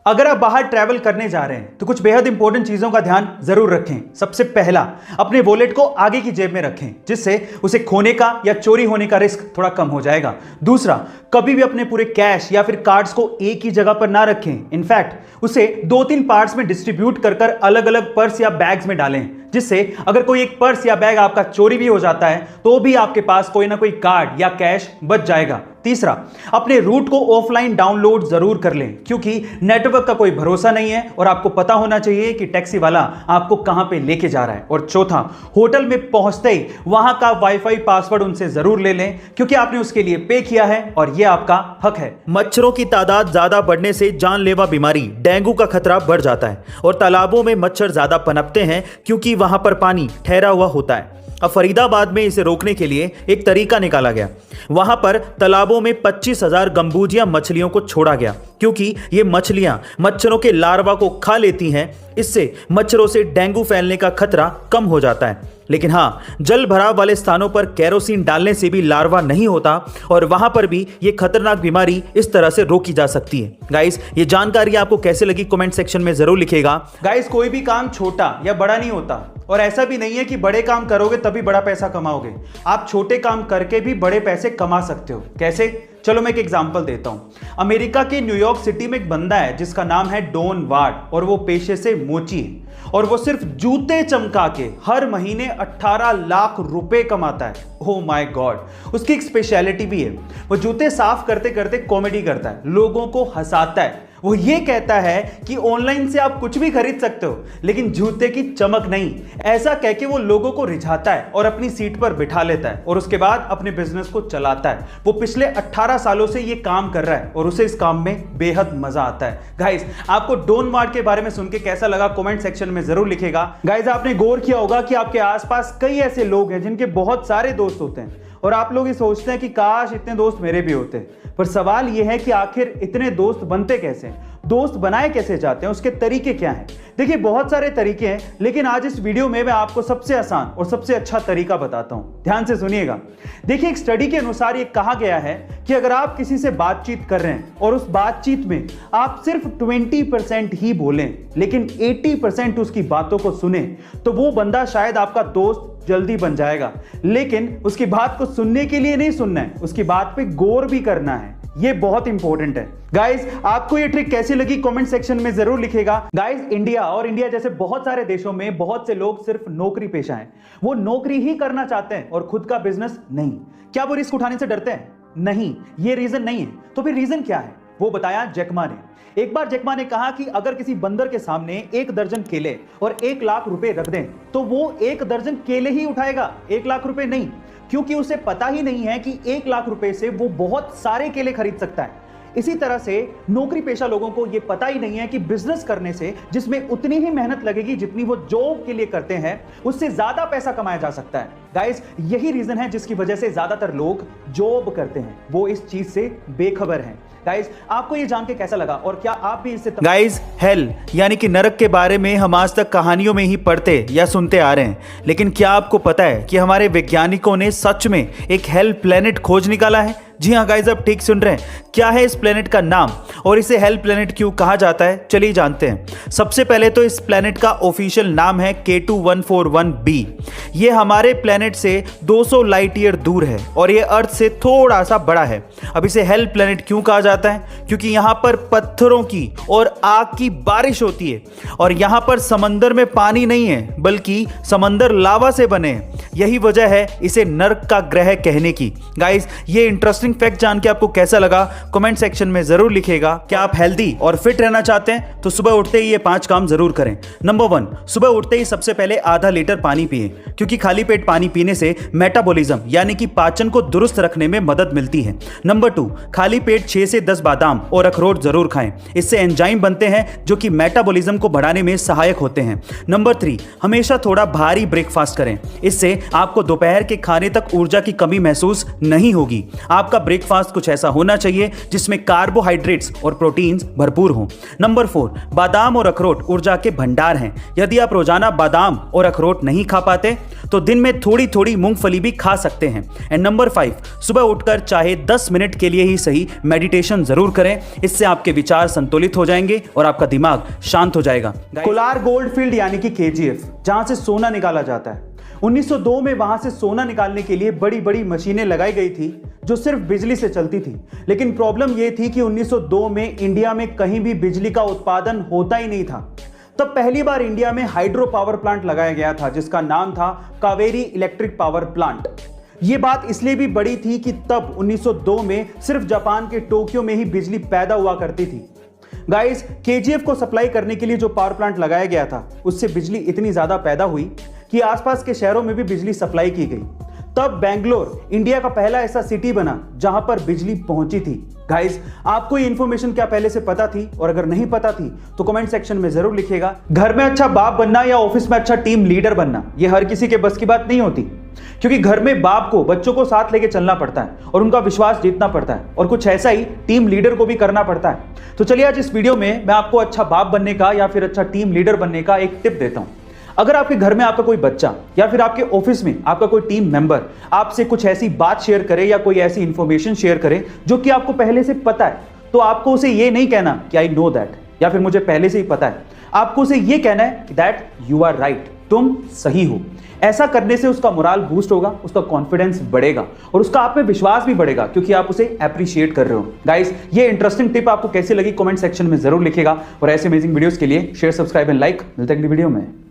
अगर आप बाहर ट्रैवल करने जा रहे हैं तो कुछ बेहद इंपॉर्टेंट चीजों का ध्यान जरूर रखें। सबसे पहला, अपने वॉलेट को आगे की जेब में रखें, जिससे उसे खोने का या चोरी होने का रिस्क थोड़ा कम हो जाएगा। दूसरा, कभी भी अपने पूरे कैश या फिर कार्ड्स को एक ही जगह पर ना रखें। इनफैक्ट उसे 2-3 पार्ट्स में डिस्ट्रीब्यूट कर अलग अलग पर्स या बैग्स में डालें, जिससे अगर कोई एक पर्स या बैग आपका चोरी भी हो जाता है तो भी आपके पास कोई ना कोई कार्ड या कैश बच जाएगा। तीसरा, अपने रूट को ऑफलाइन डाउनलोड जरूर कर लें, क्योंकि नेटवर्क का कोई भरोसा नहीं है और आपको पता होना चाहिए कि टैक्सी वाला आपको कहां पे लेके जा रहा है। और चौथा, होटल में पहुंचते ही वहां का वाईफाई पासवर्ड उनसे जरूर ले लें, क्योंकि आपने उसके लिए पे किया है और यह आपका हक है। मच्छरों की तादाद ज्यादा बढ़ने से जानलेवा बीमारी डेंगू का खतरा बढ़ जाता है और तालाबों में मच्छर ज्यादा पनपते हैं, क्योंकि वहां पर पानी ठहरा हुआ होता है। अब फरीदाबाद में इसे रोकने के लिए एक तरीका निकाला गया। वहां पर तालाबों में 25,000 गंबूजिया मछलियों को छोड़ा गया, क्योंकि ये मछलियां मच्छरों के लार्वा को खा लेती हैं। इससे मच्छरों से डेंगू फैलने का खतरा कम हो जाता है। लेकिन हाँ, जल भराव वाले स्थानों पर केरोसिन डालने से भी लार्वा नहीं होता और वहां पर भी ये खतरनाक बीमारी इस तरह से रोकी जा सकती है। गाइस, ये जानकारी आपको कैसे लगी कमेंट सेक्शन में जरूर लिखिएगा। गाइस, कोई भी काम छोटा या बड़ा नहीं होता और ऐसा भी नहीं है कि बड़े काम करोगे तभी बड़ा पैसा कमाओगे। आप छोटे काम करके भी बड़े पैसे कमा सकते हो। कैसे? चलो मैं एक एग्जांपल देता हूं। अमेरिका के न्यूयॉर्क सिटी में एक बंदा है जिसका नाम है डॉन वार्ड और वो पेशे से मोची है और वो सिर्फ जूते चमका के हर महीने 18 लाख रुपए कमाता है। Oh my God. उसकी एक स्पेशलिटी भी है, वो जूते साफ करते करते कॉमेडी करता है, लोगों को हंसाता है। वो ये कहता है कि ऑनलाइन से आप कुछ भी खरीद सकते हो, लेकिन जूते की चमक नहीं। ऐसा कह के वो लोगों को रिझाता है और अपनी सीट पर बिठा लेता है और उसके बाद अपने बिजनेस को चलाता है। वो पिछले 18 सालों से ये काम कर रहा है और उसे इस काम में बेहद मजा आता है। गाइस, आपको डॉन वार्ड के बारे में सुन के कैसा लगा कमेंट सेक्शन में जरूर लिखेगा। गाइस, आपने गौर किया होगा कि आपके आसपास कई ऐसे लोग हैं जिनके बहुत सारे दोस्त होते हैं और आप लोग ये सोचते हैं कि काश इतने दोस्त मेरे भी होते। पर सवाल यह है कि आखिर इतने दोस्त बनते कैसे हैं? दोस्त बनाए कैसे जाते हैं? उसके तरीके क्या हैं? देखिए, बहुत सारे तरीके हैं, लेकिन आज इस वीडियो में मैं आपको सबसे आसान और सबसे अच्छा तरीका बताता हूं। ध्यान से सुनिएगा। देखिए, एक स्टडी के अनुसार ये कहा गया है कि अगर आप किसी से बातचीत कर रहे हैं और उस बातचीत में आप सिर्फ 20% ही बोलें, लेकिन 80% उसकी बातों को सुने, तो वो बंदा शायद आपका दोस्त जल्दी बन जाएगा। लेकिन उसकी बात को सुनने के लिए नहीं सुनना है, उसकी बात पे गौर भी करना है। ये बहुत इंपॉर्टेंट है। गाइस, आपको ये ट्रिक कैसी लगी कमेंट सेक्शन में जरूर लिखेगा। गाइस, इंडिया जैसे बहुत सारे देशों में बहुत से लोग सिर्फ नौकरी पेशा हैं। वो नौकरी ही करना चाहते हैं और खुद का बिजनेस नहीं। क्या वो रिस्क उठाने से डरते हैं? नहीं, ये रीजन नहीं है। तो फिर रीजन क्या है? वो बताया जैकमा ने। एक बार जैकमा ने कहा कि अगर किसी बंदर के सामने 1 दर्जन केले और 1 लाख रुपए रख दें तो वो 1 दर्जन केले ही उठाएगा, 1 लाख रुपए नहीं, क्योंकि उसे पता ही नहीं है कि 1 लाख रुपए से वो बहुत सारे केले खरीद सकता है। इसी तरह से नौकरी पेशा लोगों को यह पता ही नहीं है कि बिजनेस करने से, जिसमें उतनी ही मेहनत लगेगी जितनी वो जॉब के लिए करते हैं, उससे ज्यादा पैसा कमाया जा सकता है। गाइस, यही रीजन है जिसकी वजह से ज्यादातर लोग जॉब करते हैं, वो इस चीज से बेखबर हैं। गाइस, आपको ये जान के कैसा लगा और क्या आप भी इससे गाइस, हेल यानी कि नरक के बारे में हम आज तक कहानियों में ही पढ़ते या सुनते आ रहे हैं, लेकिन क्या आपको पता है कि हमारे वैज्ञानिकों ने सच में एक हेल प्लेनेट खोज निकाला है? जी हाँ गाइस, आप ठीक सुन रहे हैं। क्या है इस प्लेनेट का नाम और इसे हेल प्लेनेट क्यों कहा जाता है? चलिए जानते हैं। सबसे पहले तो इस प्लेनेट का ऑफिशियल नाम है K2141b। ये हमारे प्लेनेट से 200 लाइट ईयर दूर है और ये अर्थ से थोड़ा सा बड़ा है। अब इसे हेल प्लेनेट क्यों कहा जाता है? क्योंकि यहाँ पर पत्थरों की और आग की बारिश होती है और यहाँ पर समंदर में पानी नहीं है, बल्कि समंदर लावा से बने हैं। यही वजह है इसे नर्क का ग्रह कहने की। गाइस, ये इंटरेस्टिंग फैक्ट जान के आपको कैसा लगा कमेंट सेक्शन में जरूर लिखेगा। क्या आप हेल्दी और फिट रहना चाहते हैं तो सुबह उठते ही ये 5 काम जरूर करें। नंबर 1, सुबह उठते ही सबसे पहले आधा लीटर पानी पिए, क्योंकि खाली पेट पानी पीने से मेटाबॉलिज्म यानी कि पाचन को दुरुस्त रखने में मदद मिलती है। नंबर 2, खाली पेट 6 से 10 बादाम और अखरोट जरूर खाएं। इससे एंजाइम बनते हैं जो कि मेटाबॉलिज्म को बढ़ाने में सहायक होते हैं। नंबर 3, हमेशा थोड़ा भारी ब्रेकफास्ट करें। इससे आपको दोपहर के खाने तक ऊर्जा की कमी महसूस नहीं होगी। आपका ब्रेकफास्ट कुछ ऐसा होना चाहिए जिसमें कार्बोहाइड्रेट्स और प्रोटीन्स भरपूर हों। नंबर 4, बादाम और अखरोट ऊर्जा के भंडार हैं। यदि आप रोजाना बादाम और अखरोट नहीं खा पाते तो दिन में थोड़ी थोड़ी मूंगफली भी खा सकते हैं। एंड नंबर 5, सुबह उठकर चाहे 10 मिनट के लिए ही सही मेडिटेशन जरूर करें। इससे आपके विचार संतुलित हो जाएंगे और आपका दिमाग शांत हो जाएगा। कोलार गोल्ड फील्ड यानी कि KGF, जहां से सोना निकाला जाता है, 1902 में वहां से सोना निकालने के लिए बड़ी बड़ी मशीनें लगाई गई थी जो सिर्फ बिजली से चलती थी। लेकिन प्रॉब्लम यह थी कि 1902 में इंडिया में कहीं भी बिजली का उत्पादन होता ही नहीं था। तब पहली बार इंडिया में हाइड्रो पावर प्लांट लगाया गया था जिसका नाम था कावेरी इलेक्ट्रिक पावर प्लांट। यह बात इसलिए भी बड़ी थी कि तब 1902 में सिर्फ जापान के टोक्यो में ही बिजली पैदा हुआ करती थी। गाइस, KGF को सप्लाई करने के लिए जो पावर प्लांट लगाया गया था उससे बिजली इतनी ज्यादा पैदा हुई कि आसपास के शहरों में भी बिजली सप्लाई की गई। तब बेंगलोर इंडिया का पहला ऐसा सिटी बना जहां पर बिजली पहुंची थी। गाइस, आपको ये इन्फॉर्मेशन क्या पहले से पता थी? और अगर नहीं पता थी तो कमेंट सेक्शन में जरूर लिखिएगा। घर में अच्छा बाप बनना या ऑफिस में अच्छा टीम लीडर बनना, ये हर किसी के बस की बात नहीं होती, क्योंकि घर में बाप को बच्चों को साथ लेके चलना पड़ता है और उनका विश्वास जीतना पड़ता है, और कुछ ऐसा ही टीम लीडर को भी करना पड़ता है। तो चलिए आज इस वीडियो में मैं आपको अच्छा बाप बनने का या फिर अच्छा टीम लीडर बनने का एक टिप देता हूं। अगर आपके घर में आपका कोई बच्चा या फिर आपके ऑफिस में आपका कोई टीम मेंबर आपसे कुछ ऐसी बात शेयर करे या कोई ऐसी इंफॉर्मेशन शेयर करे जो कि आपको पहले से पता है, तो आपको उसे ये नहीं कहना कि आई नो दैट या फिर मुझे पहले से ही पता है। आपको उसे ये कहना है कि दैट यू आर राइट, तुम सही हो। ऐसा करने से उसका मोराल बूस्ट होगा, उसका कॉन्फिडेंस बढ़ेगा और उसका आप में विश्वास भी बढ़ेगा क्योंकि आप उसे अप्रिशिएट कर रहे हो। गाइस, ये इंटरेस्टिंग टिप आपको कैसी लगी कमेंट सेक्शन में जरूर लिखिएगा और ऐसे अमेजिंग वीडियोस के लिए शेयर, सब्सक्राइब एंड लाइक। मिलते हैं अगली वीडियो में।